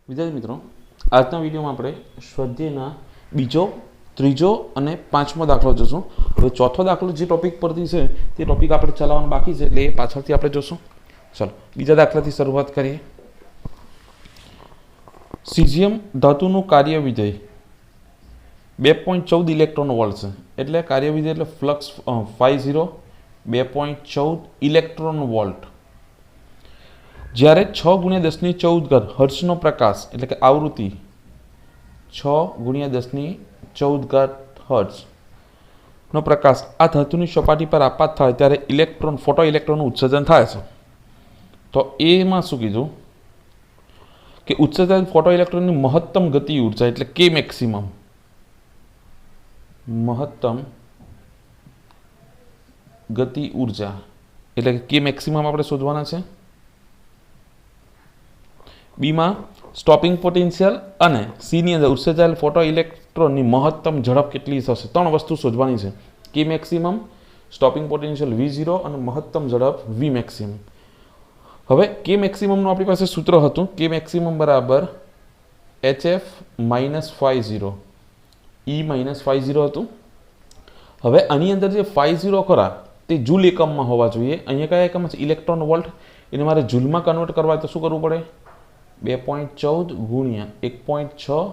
विद्यार्थी मित्रों, આજના વિડીયોમાં આપણે સ્વાધ્યાયના બીજો, ત્રીજો અને પાંચમો દાખલો જોશું। હવે ચોથો દાખલો જે ટોપિક પરથી છે તે ટોપિક આપણે ચલાવવાનો બાકી છે, એટલે એ પાછળથી આપણે જોશું। ચાલો બીજા દાખલાથી શરૂઆત કરીએ। સીઝિયમ ધાતુનું કાર્ય વિધેય 2.14 ઇલેક્ટ્રોન વોલ્ટ છે, એટલે કાર્ય વિધેય એટલે ફ્લક્સ φ0 2.14 ઇલેક્ટ્રોન વોલ્ટ। જ્યારે 6 ગુણ્યા 1014 હર્ટ્ઝનો પ્રકાશ એટલે કે આવૃત્તિ 6 ગુણ્યા 1014 હર્ટ્ઝનો પ્રકાશ આ ધાતુની સપાટી પર આપાત થાય ત્યારે ઇલેક્ટ્રોન ફોટો ઇલેક્ટ્રોનનું ઉત્સર્જન થાય છે। તો એમાં શું કીધું કે ઉત્સર્જન ફોટો ઇલેક્ટ્રોનની મહત્તમ ગતિ ઉર્જા એટલે કે મેક્સિમમ, મહત્તમ ગતિ ઉર્જા એટલે કે કે મેક્સિમમ આપણે શોધવાના છે। बी में स्टॉपिंग पोटेंशियल और सी नी अंदर उत्सर्जाયેલ फोटो इलेक्ट्रॉन महत्तम झड़प केटली थशे। त्रण वस्तु शोधवानी छे, के मैक्सिमम, स्टॉपिंग पोटेंशियल V0 और महत्तम झड़प V मैक्सिमम। हवे के मैक्सिमम नो आपणी पासे सूत्र हतुं, के मैक्सिमम बराबर HF माइनस φ0 E माइनस φ0 हतुं। हवे आनी अंदर जे φ0 खरा ते जूल एकम में होवा जोईए। अहींया कया एकम छे? Electron volt. एने मारे जूल में कन्वर्ट करवा तो शुं करवुं पड़े? 2.14 गुणिया 1.6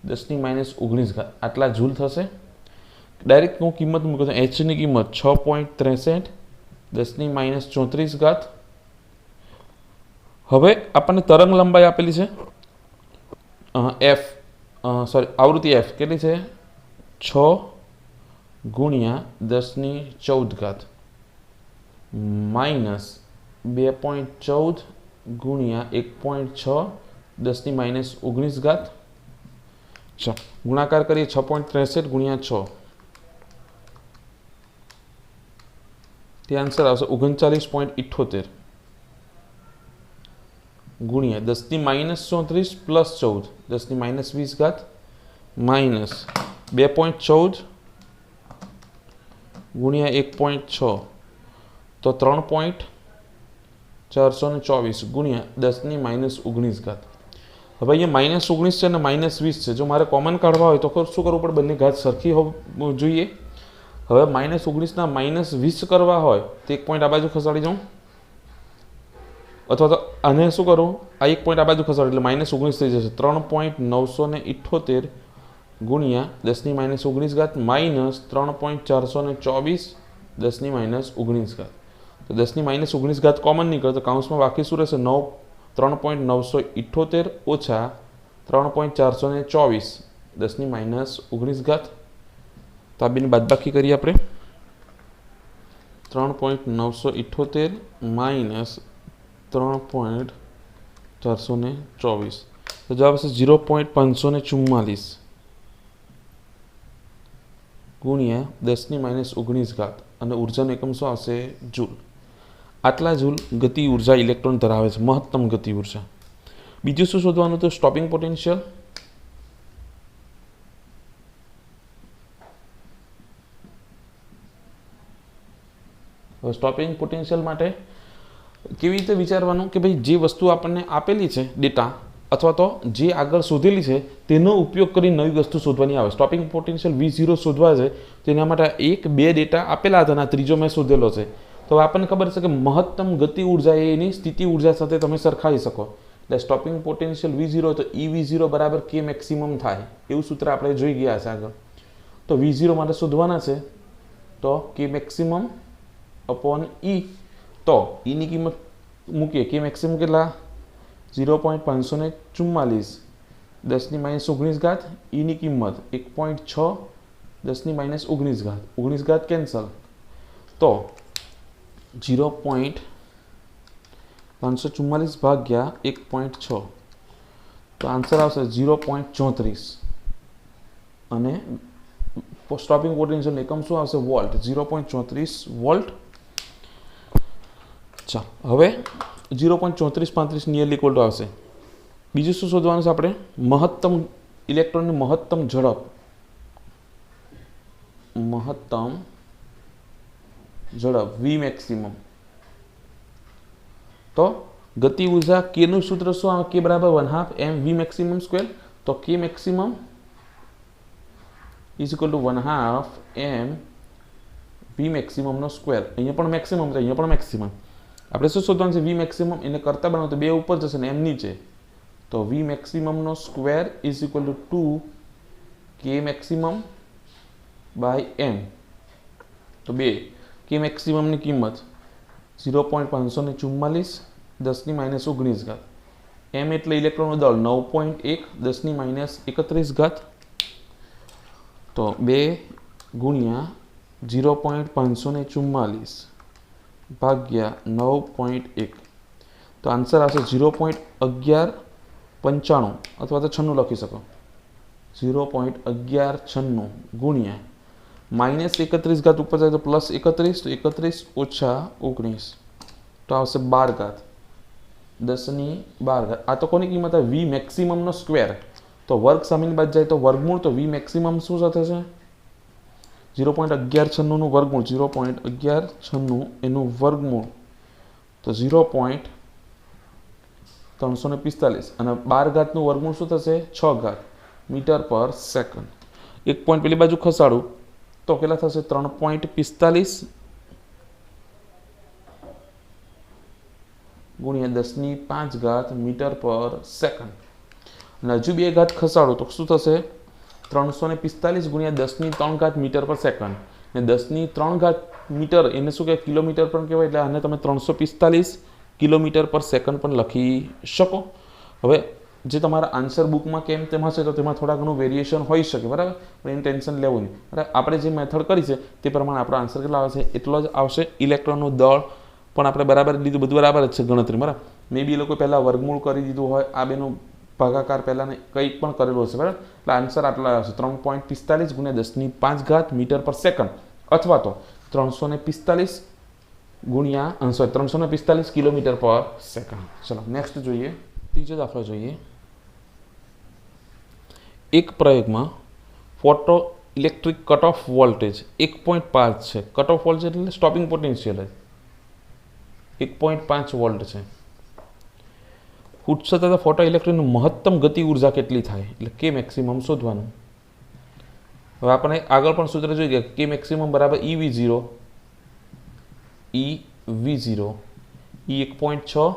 10⁻19 आटला जूल थशे। डायरेक्ट हूँ किंमत मूकूं तो एच की किंमत 6.63 10⁻34। हवे आपने तरंग लंबाई आपेली है एफ सॉरी आवृत्ति एफ केटली है 6 गुणिया 10⁻14 माइनस 2.14 गुणिया 1.6 10⁻19। चलो गुणाकार करिए 6.63 गुणिया 6 ते आंसर आवशे 39.78 गुणिया 10⁻34 प्लस 14 10⁻20 माइनस 2.14 गुणिया 1.6 तो 3.424 गुणिया 10⁻19। હવે ये -19 છે ને -20 છે। જો મારે કોમન કાઢવા હોય તો શું કરવું પડે? બંને ઘાત સરખી હોવી જોઈએ। હવે -19 ના -20 કરવા હોય તો એક પોઈન્ટ આ બાજુ ખસાડી જાઉં, અથવા તો આને શું કરું, આ એક પોઈન્ટ આ બાજુ ખસાડું એટલે -19 થઈ જશે। 3.978 ગુણ્યા 10⁻19 માઇનસ 3.424 10⁻19। तो 10⁻19 कॉमन निकले तो काउंस में बाकी शू रहे 3.978 ओछा 3.424 10⁻19। तो आ बेनी बादबाकी करिए आपणे 3.978 माइनस 3.424 तो जवाब है 0.544 गुणिया 10⁻19 અને ઉર્જાનો એકમ શું આવશે? જૂલ। આટલા જૂલ ગતિ ઉર્જા ઇલેક્ટ્રોન ધરાવે છે, મહત્તમ ગતિ ઉર્જા। બીજું શું શોધવાનું? તો સ્ટોપિંગ પોટેન્શિયલ। સ્ટોપિંગ પોટેન્શિયલ માટે કેવી રીતે વિચારવાનું કે ભાઈ જે વસ્તુ આપણને આપેલી છે ડેટા અથવા તો જે આગળ શોધેલી છે તેનો ઉપયોગ કરી નવી વસ્તુ શોધવાની આવે। સ્ટોપિંગ પોટેન્શિયલ V0 શોધવા છે તો એના માટે 1-2 ડેટા આપેલા હતા, ત્રીજો મેં શોધેલો છે। તો આપણને ખબર છે કે મહત્તમ ગતિ ઉર્જા એની સ્થિતિ ઉર્જા સાથે તમે સરખાવી શકો। એટલે સ્ટોપિંગ પોટેન્શિયલ V0 તો EV0 બરાબર K મેક્સિમમ થાય એવું સૂત્ર આપણે જોઈ ગયા છે આગળ। તો V0 માટે શોધવાના છે તો K મેક્સિમમ અપોન E। તો E ની કિંમત મૂકીએ, K મેક્સિમમ કેટલા? 0.544 10⁻19। E ની કિંમત 1.6 10⁻19 કેન્સલ તો 0.544 ભાગ્યા 1.6 તો આન્સર આવશે 0.34 અને સ્ટોપિંગ પોટેન્શિયલ એકમ શું આવશે? વોલ્ટ। 0.34 વોલ્ટ। ચાલો હવે 0.3435 નિયરલી ઇક્વલ ટુ આવશે। બીજું શું શોધવાનું છે આપણે? મહત્તમ ઇલેક્ટ્રોનની મહત્તમ ઝડપ, મહત્તમ ઝડપ V मैक्सिमम। तो ગતિ ઉર્જા કે નું સૂત્ર શું આવે? કે બરાબર 1/2 mv મેક્સિમમ સ્ક્વેર. તો કે maximum is equal to 1/2 m V મેક્સિમમનો સ્ક્વેર. અહીંયા પણ મેક્સિમમ છે, અહીંયા પણ મેક્સિમમ. આપણે શું શોધવાનું છે? વી મેક્સિમમ. એને કરતા બનાવો તો 2 ઉપર જશે ને m નીચે. તો વી મેક્સિમમનો સ્ક્વેર ઇઝ ઇક્વલ ટુ 2 કે મેક્સિમમ બાય m. તો 2 કે મેક્સિમમની કિંમત 0.544 10⁻19 ઘાત. m એટલે ઇલેક્ટ્રોનનું દળ 9.1 10⁻31 ઘાત. તો 2 ગુણ્યા 0.544 ભાગ્યા 9.1. તો આન્સર આવશે 0.1195 અથવા તો 96 લખી શકો. 0.1196 ગુણ્યા -31 ઘાત ઉપર જાય તો +31, તો 31 ઓછા 19 તો આવશે 12 ઘાત 10⁻12 ઘાત. આ તો કોની કિંમત આવે? વી મેક્સિમમનો સ્ક્વેર. તો વર્ગ સામેની બાજુ જાય તો વર્ગમૂળ. તો વી મેક્સિમમ શું થશે? 0.1196 નું વર્ગમૂળ. 0.1196 એનું વર્ગમૂળ તો 0.345 અને 12 ઘાતનું વર્ગમૂળ શું થશે? 6 ઘાત મીટર પર સેકન્ડ. એક પોઈન્ટ પેલી બાજુ ખસાડું તો કેટલા થશે? 3.45 ગુણ્યા 10⁵ ઘાત મીટર પર સેકન્ડ. અને હજુ 2 ઘાત ખસાડો તો શું થશે? 345 ગુણ્યા 10⁵ ઘાત મીટર પર સેકન્ડ. ને 10⁵ ઘાત મીટર એને શું કહેવાય? કિલોમીટર પણ કહેવાય. એટલે આને તમે 345 કિલોમીટર પર સેકન્ડ પણ લખી શકો. હવે જે તમારા આન્સર બુકમાં કેમ તેમ હશે તો તેમાં થોડા ઘણું વેરિએશન હોઈ શકે, બરાબર, પણ એની ટેન્શન લેવું નહીં. બરાબર, આપણે જે મેથડ કરી છે તે પ્રમાણે આપણો આન્સર કેટલો આવે છે? એટલો જ આવશે. ઇલેક્ટ્રોનનું દળ પણ આપણે બરાબર લીધું, બધું બરાબર જ છે ગણતરી, બરાબર. મે બી એ લોકો પહેલાં વર્ગમૂળ કરી દીધું હોય, આ બેનું ભાગાકાર પહેલાં કંઈક પણ કરેલું હશે, બરાબર. એટલે આન્સર આટલા આવશે 3.45 ગુણ્યા 10⁵ ઘાત મીટર પર સેકન્ડ અથવા તો 345 ગુણ્યા 345 કિલોમીટર પર સેકન્ડ. ચલો નેક્સ્ટ જોઈએ. ત્રીજો દાખલો જોઈએ. એક પ્રયોગમાં photo electric cut off voltage 1.5 છે. કટ ઓફ વોલ્ટેજ એટલે સ્ટોપિંગ પોટેન્શિયલ 1.5 વોલ્ટ છે. ઉચ્ચ થતા ફોટો ઇલેક્ટ્રિકની મહત્તમ ગતિ ઉર્જા કેટલી થાય? એટલે કે મેક્સિમમ શોધવાનું. હવે આપણે આગળ પણ સૂત્ર જોઈ ગયા. કે મેક્સિમમ બરાબર EV0 EV0 E 1.6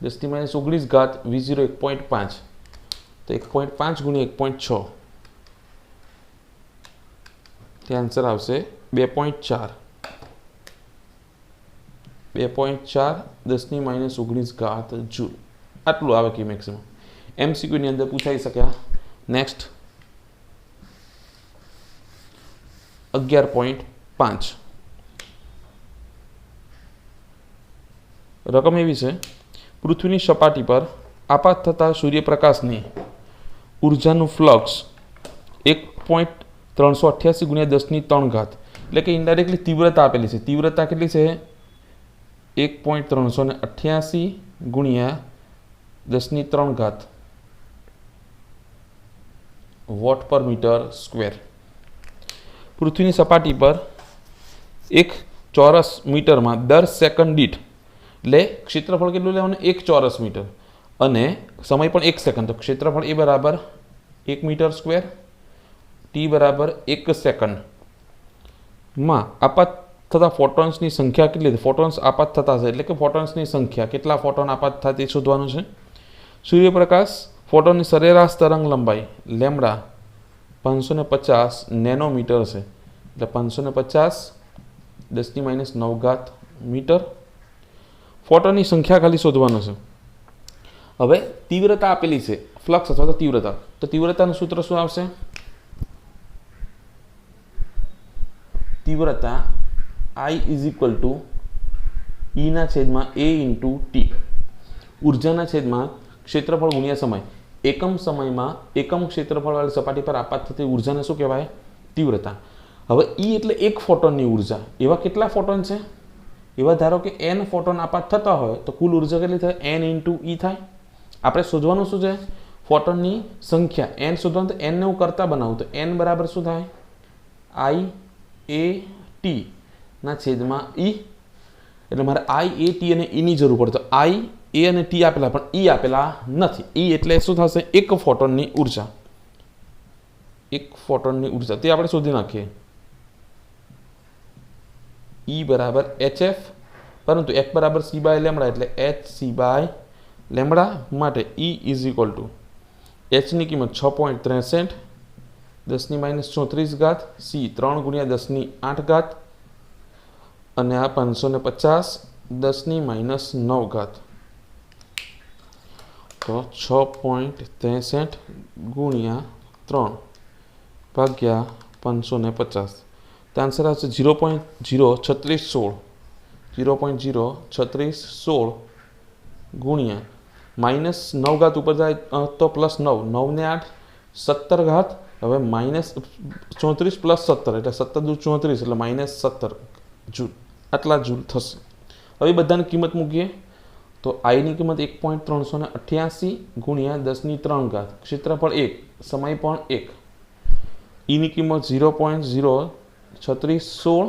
10⁻19 ઘાત V0 1.5. તો 1.5 ગુણ્યા 1.6 તે આન્સર આવશે 2.4. 2.4 10⁻19 ઘાત જૂલ. આટલું આવે કે મેક્સિમમ. MCQ ની અંદર પૂછાઈ શકે. નેક્સ્ટ 11.5. રકમ એવી છે, પૃથ્વીની સપાટી પર આપાત થતા સૂર્યપ્રકાશની ઉર્જાનું ફ્લક્સ 1.388 ગુણ્યા 10⁻3 ઘાત. એટલે કે ઇનડાયરેક્ટલી તીવ્રતા આપેલી છે. તીવ્રતા કેટલી છે? 1.388 ગુણ્યા 10⁻3 ઘાત વોટ પર મીટર સ્ક્વેર. પૃથ્વીની સપાટી પર 1 ચોરસ મીટરમાં દર સેકન્ડ દીઠ, એટલે ક્ષેત્રફળ કેટલું લેવાનું? 1 ચોરસ મીટર અને સમય પણ 1 સેકન્ડ. તો ક્ષેત્રફળ એ બરાબર 1 મીટર સ્ક્વેર, ટી બરાબર 1 સેકન્ડમાં આપાત થતા ફોટોન્સની સંખ્યા કેટલી? ફોટોન્સ આપાત થતા છે એટલે કે ફોટોન્સની સંખ્યા, કેટલા ફોટોન આપાત થાય તે શોધવાનું છે. સૂર્યપ્રકાશ ફોટોનની સરેરાશ તરંગ લંબાઈ લેમ્ડા 550 નેનોમીટર છે. એટલે 550 10⁻9 ઘાત મીટર. ફોટોનની સંખ્યા ખાલી શોધવાનું છે. હવે તીવ્રતા આપેલી છે, ફ્લક્સ અથવા તો તીવ્રતા. તો તીવ્રતાનું સૂત્ર શું આવશે? તીવ્રતા I is equal two E/A × T. ઉર્જાના છેદમાં ક્ષેત્રફળ ગુણ્યા સમય. એકમ સમયમાં એકમ ક્ષેત્રફળવાળી સપાટી પર આપાત થતી ઉર્જાને શું કહેવાય? તીવ્રતા. હવે E એટલે એક ફોટોનની ઉર્જા. એવા કેટલા ફોટોન છે? એવા ધારો કે n ફોટોન આપાત થતા હોય તો કુલ ઉર્જા કેટલી થાય? n × E થાય. આપણે શોધવાનું શું છે? ફોટોનની સંખ્યા. n શોધવાનું તો n ને હું કરતા બનાવું તો n બરાબર શું થાય? I/A/T ના છેદમાં E. એટલે મારે I/A/T અને E ની જરૂર પડે. તો I એ અને ટી આપેલા પણ ઈ આપેલા નથી. ઈ એટલે શું થશે? એક ફોટોનની ઉર્જા. એક ફોટોનની ઉર્જા તે આપણે શોધી નાખીએ. ઈ બરાબર HF, પરંતુ F બરાબર C બાય લેમડા એટલે HC બાય લેમડા માટે E ઇઝ ઇક્વલ ટુ Hની કિંમત 6.63 10⁻34 ઘાત, C 3 ગુણ્યા 10⁸ ઘાત અને આ 550 10⁻9 ઘાત. તો 6.63 ગુણ્યા 3 ભાગ્યા 550. તો આન્સર આવશે 0.03616. 0.03616 ગુણ્યા -9 ઘાત ઉપર જાય તો +9, 9 ને 8 17 ઘાત. હવે -34 + 17 એટલે 17 દુ 34 એટલે -17 જૂલ. આટલા જૂલ થશે. હવે બધાની કિંમત મૂકીએ તો આઈની કિંમત 1.388 ગુણ્યા 10⁻³ ઘાત, ક્ષેત્રફળ 1, સમય પણ 1. ઈની કિંમત 0.03616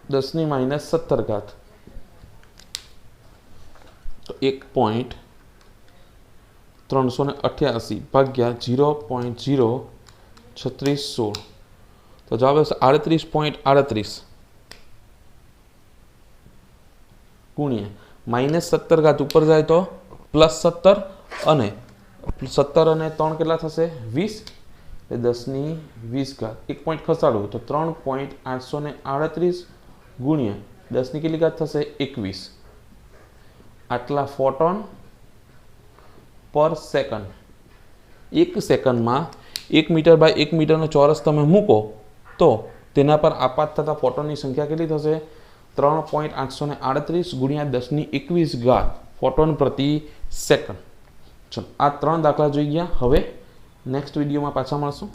10⁻17 ઘાત. તો 1.388 ભાગ્યા 0.03616 તો જવાબ આવશે 38.38 ગુણ્યા -17 ઘાત ઉપર જાય તો +17 અને 17 અને 3 કેટલા થશે? 20 એટલે 10⁻20 ઘાત. 1 પોઈન્ટ ખસાડવું તો 3.838 ગુણ્યા 10ની કેટલી ઘાત થશે? 21. આટલા ફોટોન પર સેકન્ડ. 1 સેકન્ડમાં 1 મીટર બાય 1 મીટરનો ચોરસ તમે મૂકો તો તેના પર આપાત થતા ફોટોનની સંખ્યા કેટલી થશે? 3.838 ગુણ્યા 10⁻21 ઘાત ફોટોન પ્રતિ સેકન્ડ. ચલો, આ 3 દાખલા જોઈ ગયા. હવે નેક્સ્ટ વિડીયોમાં પાછા મળશું.